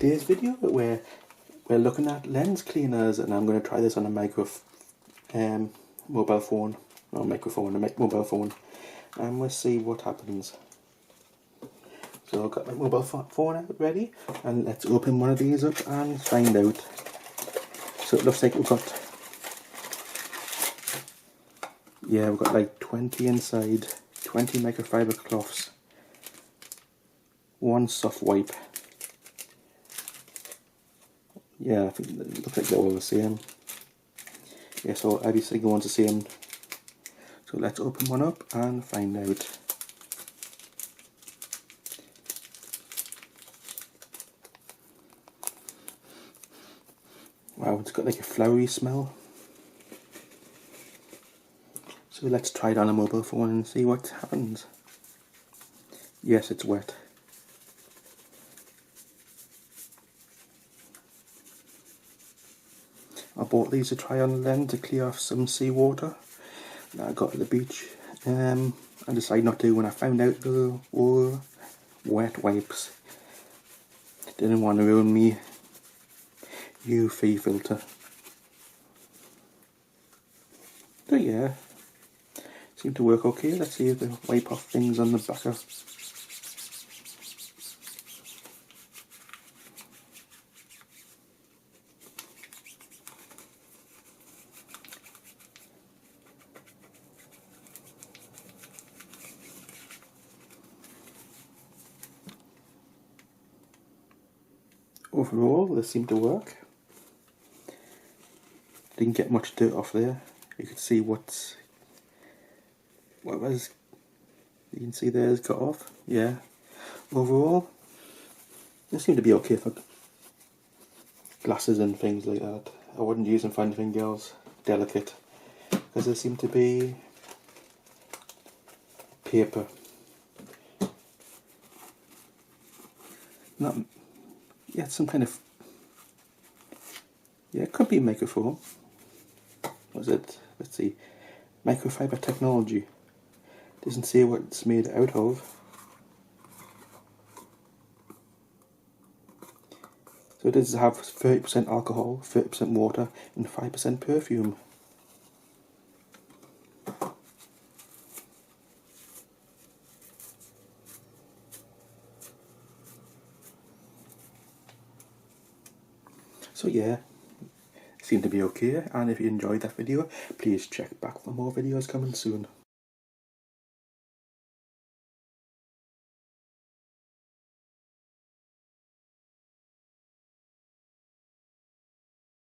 today's video where we're looking at lens cleaners, and I'm going to try this on a mobile phone, and we'll see what happens. So I've got my mobile phone out ready, and let's open one of these up and find out. So it looks like we've got like 20 inside, 20 microfiber cloths, one soft wipe. Yeah, I think it looks like they're all the same. Yeah, so obviously the one's the same. So let's open one up and find out. Wow, it's got like a flowery smell. So let's try it on a mobile phone and see what happens. Yes, it's wet. I bought these to try on the lens to clear off some seawater that I got at the beach. I decided not to when I found out they were wet wipes. Didn't want to ruin me UV filter. So yeah, seemed to work okay. Let's see if they wipe off things on the back of. Overall, they seem to work. Didn't get much dirt off there. You could see what was. You can see there's cut off. Yeah. Overall, they seem to be okay for glasses and things like that. I wouldn't use them for anything else delicate because they seem to be paper. Not. Yeah, some kind of. Yeah, it could be microfoam. What is it? Let's see. Microfiber technology. Doesn't say what it's made out of. So it does have 30% alcohol, 30% water, and 5% perfume. So yeah, seemed to be okay, and if you enjoyed that video, please check back for more videos coming soon.